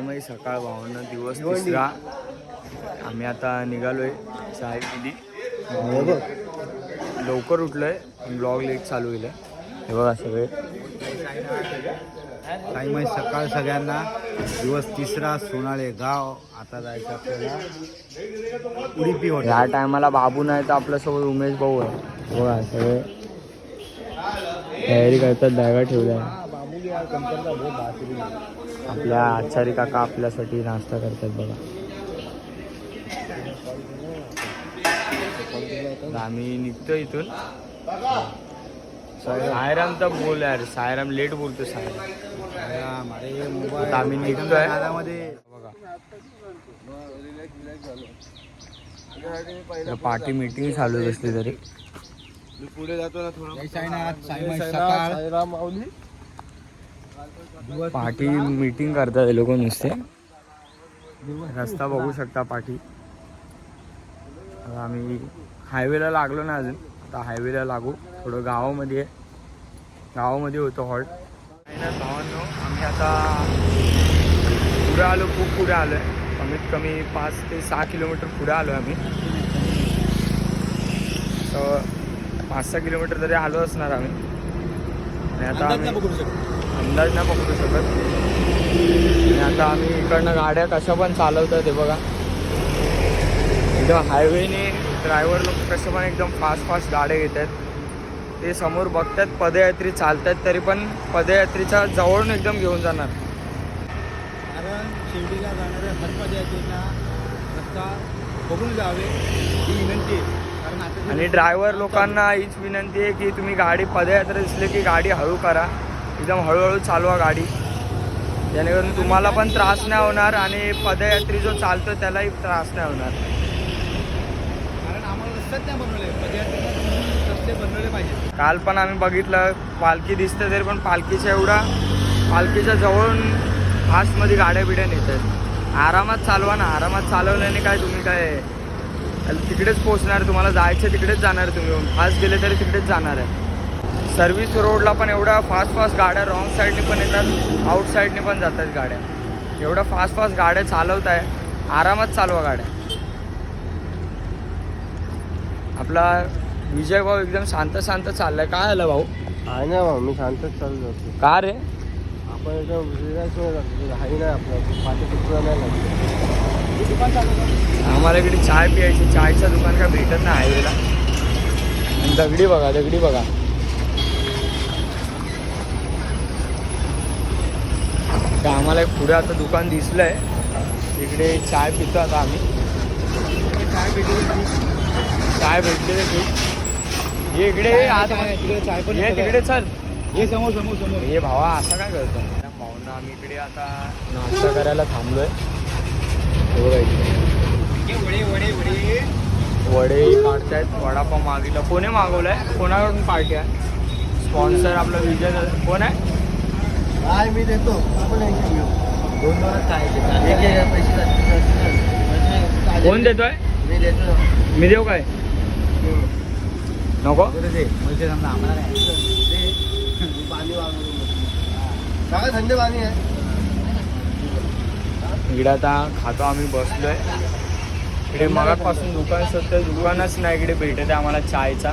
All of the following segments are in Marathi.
मग सकाळ भावना दिवस तिसरा. आम्ही आता निघालोय. चाय पिली, लवकर उठलोय. ब्लॉग लेट चालू केलं. हे बघा सगळे काही मग सकाळ सगळ्यांना. दिवस तिसरा, सोनाळे गाव. आता जायचं आपल्याला उडुपी हॉटेल. ह्या टायमाला बाबू नाही तर आपल्यासोबत उमेश भाऊ आहे. बघा सगळे तयारी करतात, बॅगा ठेवल्या. आपल्या आचारी काका आपल्यासाठी नाश्ता करतात बघा. आम्ही निघतो इथून. सायराम तर बोल यार, सायराम लेट बोलतो. सायराम आम्ही निघतोय बघा. पार्टी मीटिंग चालू असली तरी पुढे जातो ना थोडं. पाठी मीटिंग करतात हे लोक नुसते. रस्ता बघू शकता पाठी. आम्ही हायवेला लागलो ना अजून. आता हायवेला लागू. थोडं गावामध्ये होतो हॉल्ट. भावांनो, आम्ही आता पुढे आलो. खूप पुढे आलो आहे. कमीत कमी 5 ते 6 किलोमीटर पुढे आलो आहे आम्ही. तर 5-6 किलोमीटर तरी आलो असणार आम्ही. आणि आता अंदाज नाही पकडू शकत. आणि आता आम्ही इकडनं गाड्या कशा पण चालवतात हे बघा. एकदम हायवेने ड्रायव्हर लोक कसं पण एकदम फास्ट गाड्या घेत आहेत. ते समोर बघतात पदयात्री चालतात, तरी पण पदयात्रीच्या जवळून एकदम घेऊन जाणार. कारण शिर्डीला जाणाऱ्या हर पदयात्रींना रस्ता बघून जावे ही विनंती आहे. कारण आता आणि ड्रायव्हर लोकांना हीच विनंती आहे की तुम्ही गाडी पदयात्रा दिसली की गाडी हळू करा. एकदम हळूहळू चालवा गाडी, जेणेकरून तुम्हाला पण त्रास नाही होणार आणि पदयात्री जो चालतो त्यालाही त्रास नाही होणार. कारण आम्हाला रस्ताच नाही बनवले. पदयात्रीला रस्ते बनवले पाहिजे. काल पण आम्ही बघितलं पालखी दिसते तरी पण पालखीच्या जवळून फास्टमध्ये गाड्या बिड्या नेतात. आरामात चालवा ना. आरामात चालवल्याने काय तुम्ही काय तिकडेच पोहोचणार. तुम्हाला जायचं तिकडेच जाणार. तुम्ही फास्ट गेले तरी तिकडेच जाणार आहे. सर्व्हिस रोडला पण एवढा फास्ट गाड्या रॉंग साईडने पण येतात, आउट साईडने पण जातात गाड्या. एवढ्या फास्ट गाड्या चालवत आहे. आरामात चालवा गाड्या. आपला विजय भाऊ एकदम शांत चाललाय. काय आलं भाऊ? आहे ना भाऊ, मी शांतच चालू जातो. का रे? आपण एकदम आहे ना आपलं पाठी नाही. आम्हाला इकडे चाय प्यायची. चायचं दुकान काय भेटत नाही हायवेला. आणि दगडी बघा. तर आम्हाला एक पुढे आता दुकान दिसलंय. इकडे चाय पितो आता आम्ही. चाय भेटते ते हे इकडे आज चाय पण हे तिकडे चल. हे समोर हे भावा असं काय करतो भावना. आम्ही इकडे आता नाश्ता करायला थांबलोय. वडे काढतायत. वडापाव मागितला. कोणी मागवलाय? कोणाकडून पार्टी आहे? स्पॉन्सर आपला विजय कोण आहे? काय मी देतो. आपण 2 कोण देतोय? मी देतो. मी देऊ काय? नको. थंड पाणी आहे. इकडे आता खातो आम्ही. बसलोय इकडे. मगापासून दुकानच नाही इकडे भेटत आहे आम्हाला चायचा.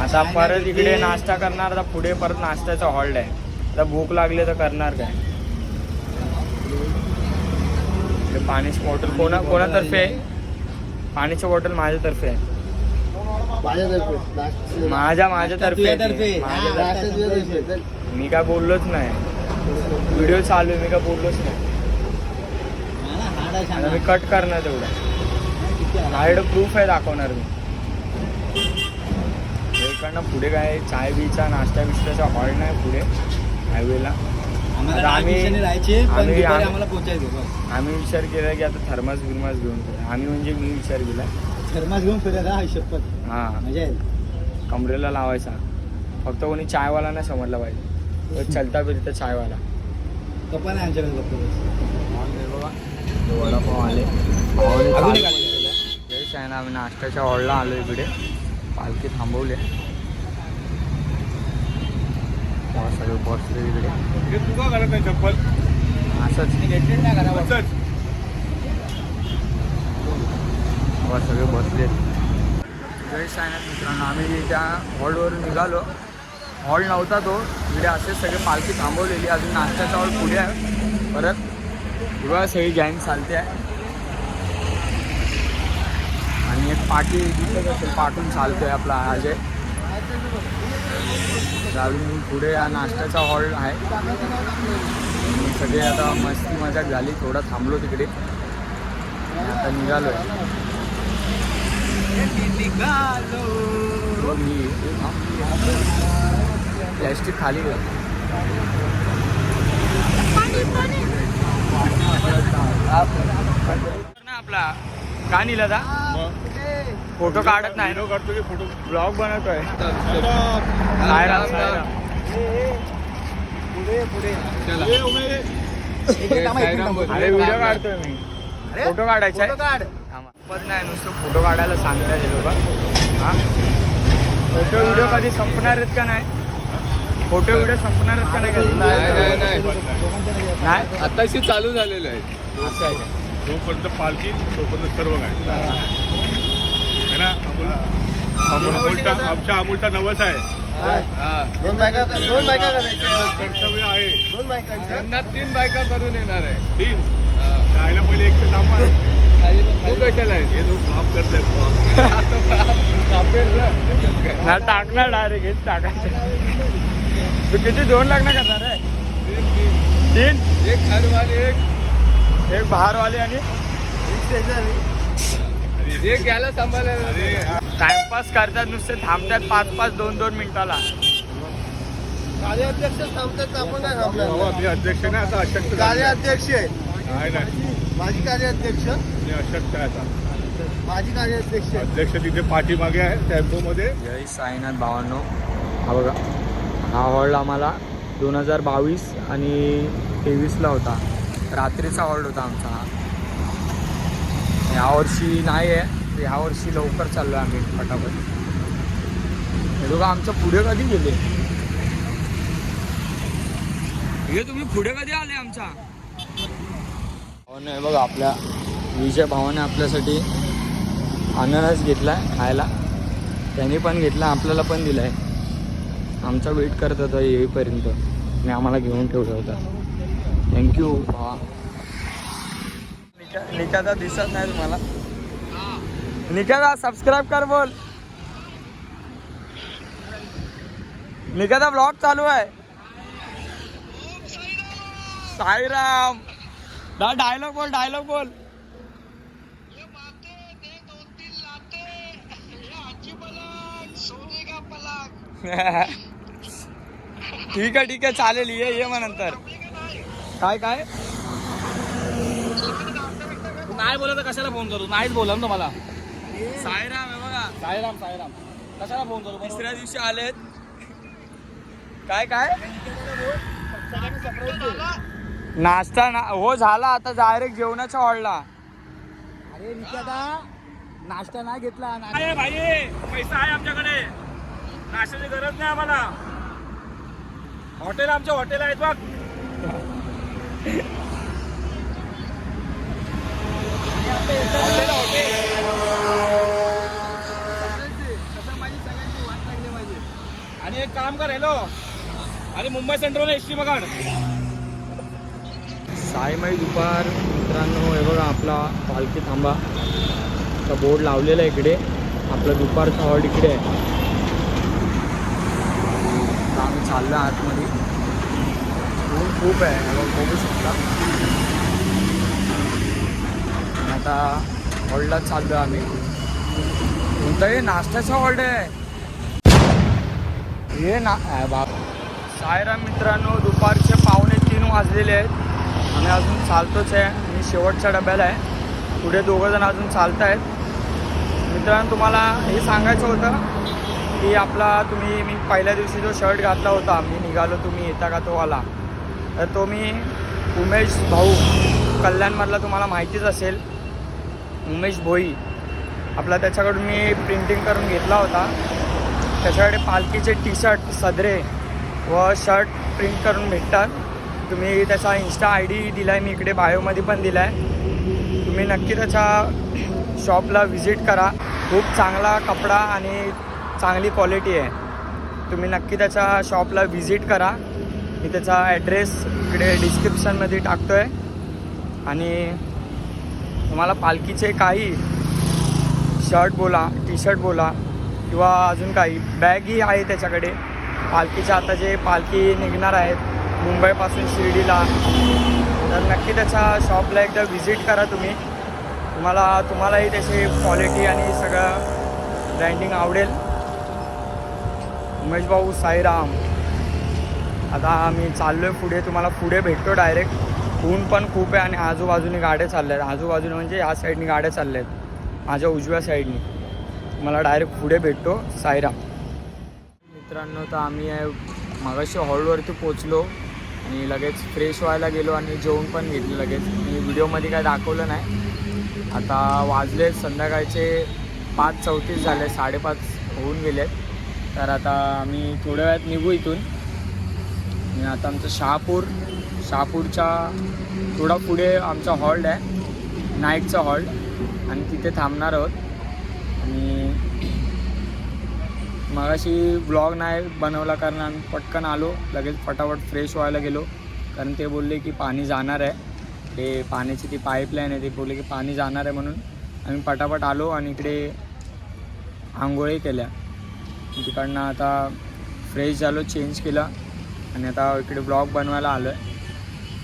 आता परत इकडे नाश्ता करणार. आता पुढे परत नाश्त्याचा हॉल्ट आहे. आता भूक लागली तर करणार काय? पाण्याची बॉटल कोणातर्फे आहे? पाण्याची बॉटल माझ्यातर्फे आहे. माझ्यातर्फे. मी काय बोललोच नाही. व्हिडिओ चालू आहे. मी काय बोललोच नाही. आता मी कट करणार तेवढं. माझ्याकडे प्रूफ आहे, दाखवणार मी. इकडनं पुढे काय चाय बीचा नाश्ता बिस्टाचा हॉल नाही पुढे हायवेला. आम्ही विचार केला की आता थर्मास बिर्मास घेऊन फिरा. आम्ही म्हणजे मी विचार केला थर्मास घेऊन फिरायला. हां, कमरेला लावायचा. फक्त कोणी चायवाला नाही समजला पाहिजे. चलता फिरता चायवाला. कपाल आहे आमच्याकडे बघा. वडापाव आले. जयश आहे ना. आम्ही नाश्त्याच्या हॉलला आलो. इकडे पालखी थांबवले. सगळे बसले इकडे. तू का घालत नाही चप्पल? असंच घेतलेच नाही घरावर. बाबा सगळे बसलेत. जय साईनाथ मित्रांनो, आम्ही त्या हॉलवरून निघालो. हॉल नव्हता तो, इकडे असेच सगळे पालखी थांबवलेली. अजून नाश्त्याचा हॉल पुढे आहे. परत किंवा सगळी गँग चालते आहे. आणि एक पाठी दिसत असेल, पाठून चालतोय आपला अजय. अजून पुढे हा नाश्त्याचा हॉल आहे. सगळे आता मस्ती मजाक झाली, थोडा थांबलो तिकडे. आता निघालो मी. प्लॅस्टिक खाली ना आपला का निला था फोटो काढत नाही, फोटो ब्लॉग बनवतोय. अरे व्हिडिओ काढतोय मी, फोटो काढायचा आहे. पण नाही नुसतं फोटो काढायला सांगताय हे लोक. हां फोटो व्हिडिओ कधी संपणार आहेत का नाही? फोटो व्हिडिओ संपणार आहेत का नाही कधी? नाही आताशी चालू झालेलं आहे. असं आहे का? जोपर्यंत पालखी तोपर्यंत सर्व काय है ना. आमच्या अमूलचा नवस आहे. दोन बायका कर्तव्य आहे. त्यांना 3 बायका करून येणार आहे. 3 जायला पहिले एक तर तू कशाला आहे? हे लोक काम करतात. ना टाकणार डायरेक्ट हेच टाकायचं. तू किती 2 लग्न करणार आहे? 3. एक घरवाले, एक बाहेरवाले आणि एक याला सांभाळायला. टाइमपास करतात, नुसते थांबतात 5-5, 2-2 मिनिटाला. कार्याध्यक्ष थांबतात, आपण नाही थांबणार. बाबा मी अध्यक्ष नाही, आता अशक्त कार्याध्यक्ष आहे. आहे ना. माझी कार्याध्यक्ष, मी अशक्त आहे आता. माझी कार्याध्यक्ष. अध्यक्ष तिथे पाठीमागे आहे टेम्पोमध्ये. जय साईनाथ भावांनो, हा बघा हा हॉल आम्हाला 2022 आणि 23ला होता. रात्रीचा हॉल्ड होता आमचा हा. यावर्षी नाही आहे, यावर्षी लवकर चाललो आहे आम्ही फटाफट. हे लोक आमचं पुढे कधी गेले? हे तुम्ही पुढे कधी आले आमच्या? नाही बघा, आपल्या विजय भावाने आपल्यासाठी अननस घेतला आहे खायला. त्यांनी पण घेतला, आपल्याला पण दिला आहे. आमचा वेट करत होता येईपर्यंत आणि आम्हाला घेऊन ठेवला होता. थँक्यू भावा. निकादा दिसत नाही तुम्हाला? निकादा सबस्क्राईब कर बोल. निकादा ब्लॉग चालू आहे. साईराम डायलॉग बोल, डायलॉग बोल. ठीक आहे ठीक आहे चालेल, ये मग नंतर. काय काय नाही बोलत तर कशाला फोन करू? नाहीच बोला ना तुम्हाला. साईराम आहे बघा. साईराम साईराम कशाला फोन करू? तिसऱ्या दिवशी आलेत. काय काय नाश्ता ना हो झाला, आता डायरेक्ट जेवणाच्या हॉलला. अरे निकादा, नाश्ता नाही घेतला. भाई पैसा आहे आमच्याकडे, नाश्त्याची गरज नाही आम्हाला. हॉटेल आमचे हॉटेल आहेत बघ. आणि एक काम कर, हॅलो, अरे मुंबई सेंट्रल एसटी पकड. साईमाई दुपार मित्रांनो, हे बघा आपला पालखी थांबा चा बोर्ड लावलेला आहे इकडे. आपला दुपारचा हॉल इकडे आहे. आता आम्ही चाललो आतमध्ये. ऊन खूप आहे, हे बघा, बघू शकता. आता हॉलला चाललो आम्ही. कोणताही नाश्त्याचा हॉल्ड आहे हे ना बाप. साईराम मित्रांनो, दुपारचे 2:45 वाजलेले आहेत. आम्ही अजून चालतोच आहे. मी शेवटच्या डब्याला आहे. पुढे 2 जण अजून चालत आहेत. मित्रांनो, तुम्हाला हे सांगायचं होतं की मी पहिल्या दिवशी जो शर्ट घातला होता, मी निघालो तुम्ही येता का तो आला, तर तो मी उमेश भाऊ कल्याणमधला तुम्हाला माहितीच असेल, उमेश भोई आपला, त्याच्याकडून मी प्रिंटिंग करून घेतला होता. त्याच्याकडे पालखीचे टी शर्ट, सदरे व शर्ट प्रिंट करून भेटतात. तुम्ही त्याचा इंस्टा ID दिला आहे, मी इकडे बायोमध्ये पण दिला आहे. तुम्ही नक्की त्याच्या शॉपला व्हिजिट करा. खूप चांगला कपडा आणि चांगली क्वालिटी आहे. तुम्ही नक्की त्याच्या शॉपला व्हिजिट करा. मी त्याचा ॲड्रेस इकडे डिस्क्रिप्शनमध्ये टाकतो आहे. आणि तुम्हाला पालखीचे काही शर्ट बोला, टी शर्ट बोला किंवा अजून काही बॅगही आहे त्याच्याकडे. पालखीच्या आता जे पालखी निघणार आहेत मुंबईपासून शिर्डीला, तर नक्की त्याच्या शॉपला एकदा व्हिजिट करा तुम्ही. तुम्हालाही त्याची क्वालिटी आणि सगळं ब्रँडिंग आवडेल. उमेश भाऊ साईराम. आता आम्ही चाललो आहे पुढे, तुम्हाला पुढे भेटतो डायरेक्ट. ऊन पण खूप आहे आणि आजूबाजूने गाड्या चालल्या आहेत. आजूबाजूने म्हणजे या साईडनी गाड्या चालल्या आहेत, माझ्या उजव्या साईडनी. मला डायरेक्ट पुढे भेटतो. साईराम. मित्रांनो, तर आम्ही मगाशी हॉलवरती पोचलो आणि लगेच फ्रेश व्हायला गेलो आणि जेवण पण घेतलं लगेच. मी व्हिडिओमध्ये काय दाखवलं नाही. आता वाजले संध्याकाळचे 5:34 झाले, 5:30 होऊन गेलेत. तर आता आम्ही थोड्या वेळात निघू इथून. आणि आता आमचं शहापूरच्या थोडा पुढे आमचा हॉल्ट आहे, नाईटचा हॉल्ट, आणि तिथे थांबणार आहोत. आणि मगाशी ब्लॉग नाही बनवला कारण आम्ही पटकन आलो, लगेच फटाफट फ्रेश व्हायला गेलो. कारण ते बोलले की पाणी जाणार आहे, ते पाण्याची ती पाईपलाईन आहे, ते बोलले की पाणी जाणार आहे. म्हणून आम्ही पटापट आलो आणि इकडे आंघोळी केल्या. तिकडनं आता फ्रेश झालो, चेंज केला आणि आता इकडे ब्लॉग बनवायला आलो आहे.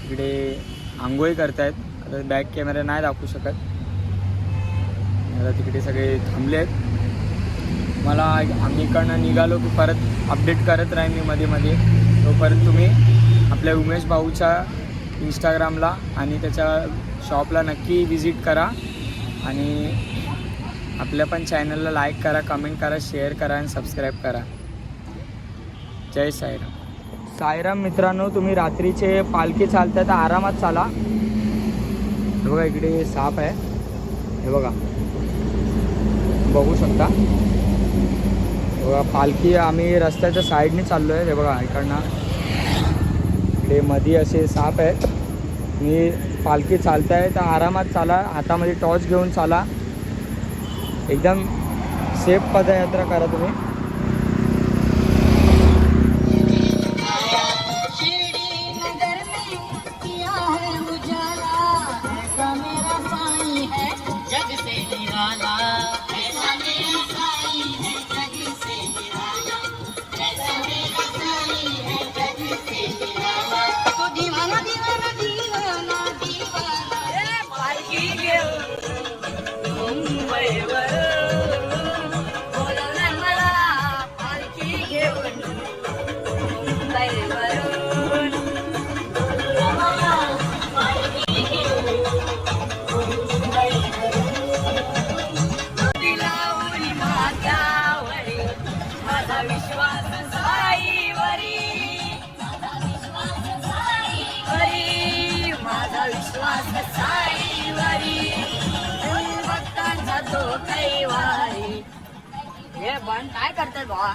इकडे आंघोळी करतायत. आता बॅक कॅमेरा नाही दाखवू शकत. आता तिकडे सगळे थांबले आहेत. मला आम्ही इकडनं निघालो की परत अपडेट करत राहीन मी मध्ये. तोपर्यंत तुम्ही आपल्या उमेश भाऊच्या इंस्टाग्रामला आणि त्याच्या शॉपला नक्की विजिट करा. आणि आपल्या पण चॅनलला लाईक करा, कमेंट करा, शेअर करा आणि सबस्क्राईब करा. जय साईराम. साईराम मित्रांनो, तुम्ही रात्रीचे पालखी चालतात तर आरामात चाला. हे बघा इकडे साप आहे, हे बघा, बघू शकता. बघा पालखी आम्ही रस्त्याच्या साईडने चाललो आहे. हे बघा इकडनं इकडे मध्ये असे साप आहेत. मी पालखी चालताय तर आरामात चाला, हातामध्ये टॉर्च घेऊन चाला. एकदम सेफ पदयात्रा करा तुम्ही. काय करतात बाबा?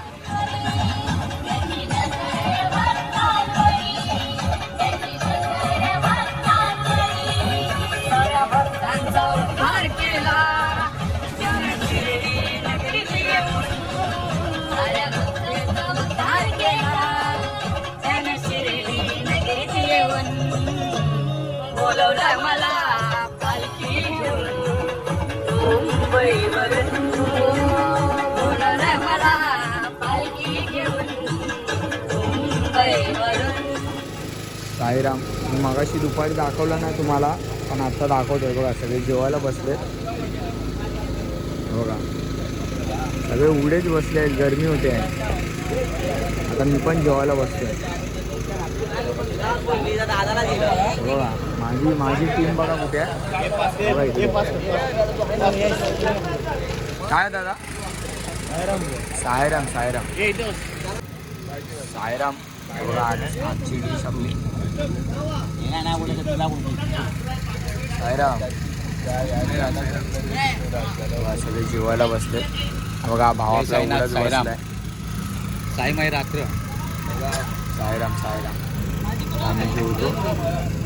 बोलवलं मला पालखी मुंबईवरून, बोलवलं मला पालखी घेऊन मुंबईवरून. साईराम. मी मगाशी दुपारी दाखवलं नाही तुम्हाला, पण आत्ता दाखवतोय. बघा सगळे जेवायला बसलेत. बघा सगळे उघडेच बसले आहेत, गरमी होते आहे. आता मी पण जेवायला बसतोय. बघा माझी टीम बघा कुठे आहे. बघा इथे. काय दादा? साईराम. बघा आजची डिश आपली साईराम. सगळे जेवायला बसले. बघा भावाचा उघडच बसलाय. साईमाई रात्र. साईराम. आम्ही जेवतो